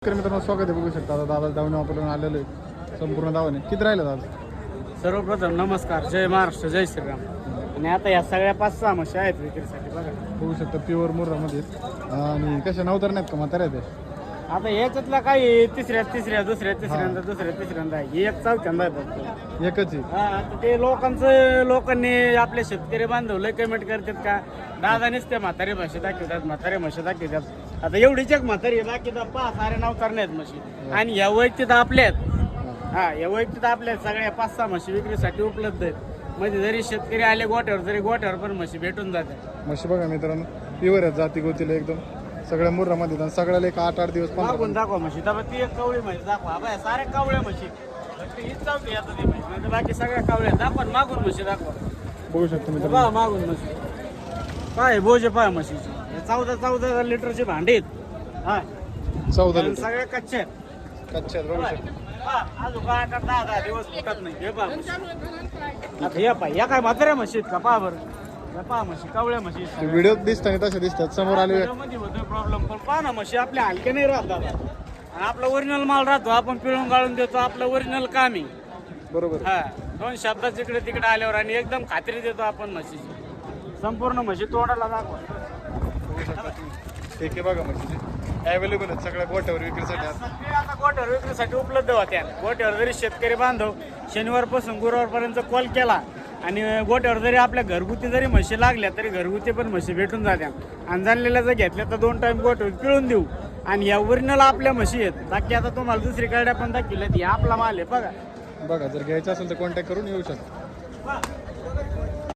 शेतकरी मित्रांनो स्वागत आहे. बघू शकता आता दादा धावणे वापरून आलेलो आहे संपूर्ण धावणे. किती राहिलं दादा? सर्वप्रथम नमस्कार, जय महाराष्ट्र, जय श्रीराम. आणि आता या सगळ्या 5-6 म्हशी आहेत विक्रीसाठी बघा. बघू शकता प्युअर मुर्रामध्ये आणि कशा नवतर नाहीत का म्हाताऱ्या ते. आता याच्यातला काही तिसऱ्या तिसऱ्यांदा ही एक चौथ्यांदा आहे फक्त. एकच आहे. हा, आता ते लोकांनी आपले शेतकरी बांधव लय कमेंट करतात का दादानेच त्या म्हातारी म्हशी दाखवतात, म्हातारी म्हशी दाखवतात. आता एवढीच एक म्हातारी दाखवतात, 5 सारे नवतर नाहीत म्हशी. आणि या वैयक्तिक आपल्या आहेत. हा, या वैयक्तिक आपल्या सगळ्या 5-6 म्हशी विक्रीसाठी उपलब्ध आहेत. म्हणजे जरी शेतकरी आले गोठ्यावर पण म्हशी भेटून जातात. म्हशी बघा मित्रांनो प्युअर आहेत, जाती गोतीला एकदम सगळ्या मुर्रामध्ये आणि सगळ्याला एक 8-8 दिवस मागून दाखवा म्हशी. तर ती एक कवळी म्हशी दाखवा. बाय साऱ्या कावळ्या म्हशी हीच चावते आता ती म्हशी, नाही बाकी सगळ्या कावळ्या दाखवा. मागून म्हशी दाखवा. बघू शकतो मित्रांनो. पहा मागून म्हशी काय बोजे पहा म्हशीची. 14 लिटरची भांडी आहेत. हा, 14 सगळ्या कच्च्या आहेत. कच्च्या बघू शकतो. अजून काय 10 दिवस फुटत नाही. हे पहा म्हशी. आता या पहा, या काय म्हाताऱ्या म्हशी आहेत का? पहा बरं, या पहा म्हशी कावळ्या म्हशी आहेत. व्हिडिओ दिसतात तसे दिसतात समोर आले. मध्ये होतोय प्रॉब्लेम, पण पहा ना म्हशी आपल्या हलक्या नाही राहतात. आणि आपला ओरिजिनल माल राहतो, आपण पिळून गाळून देतो, आपलं ओरिजिनल काम आहे. बरोबर. हा, 2 शब्दात इकडे तिकडे आल्यावर आणि एकदम खात्री देतो आपण म्हशीची. संपूर्ण म्हशी तोंडाला दाखवा. ठीक आहे बघा म्हशी अवेलेबल आहेत सगळ्या गोठ्यावर विक्रीसाठी. सगळे आता गोठ्यावर विक्रीसाठी उपलब्ध होत्या. गोठ्यावर जरी शेतकरी बांधव शनिवारपासून गुरुवारपर्यंत कॉल केला आणि गोठ्यावर जरी आपल्या घरगुती जरी म्हशी लागल्या तरी घरगुती पण म्हशी भेटून जात्या. आणि जाणलेल्या जर घेतल्या तर 2 टाइम गोठ्यावर पिळून देऊ. आणि या ओरिजिनल आपल्या म्हशी आहेत. बाकी आता तुम्हाला दुसरी गाड्या पण दाखवल्यात, हे आपला माल आहे बघा. बघा जर घ्यायचं असेल तर कॉन्टॅक्ट करून येऊ शकतो.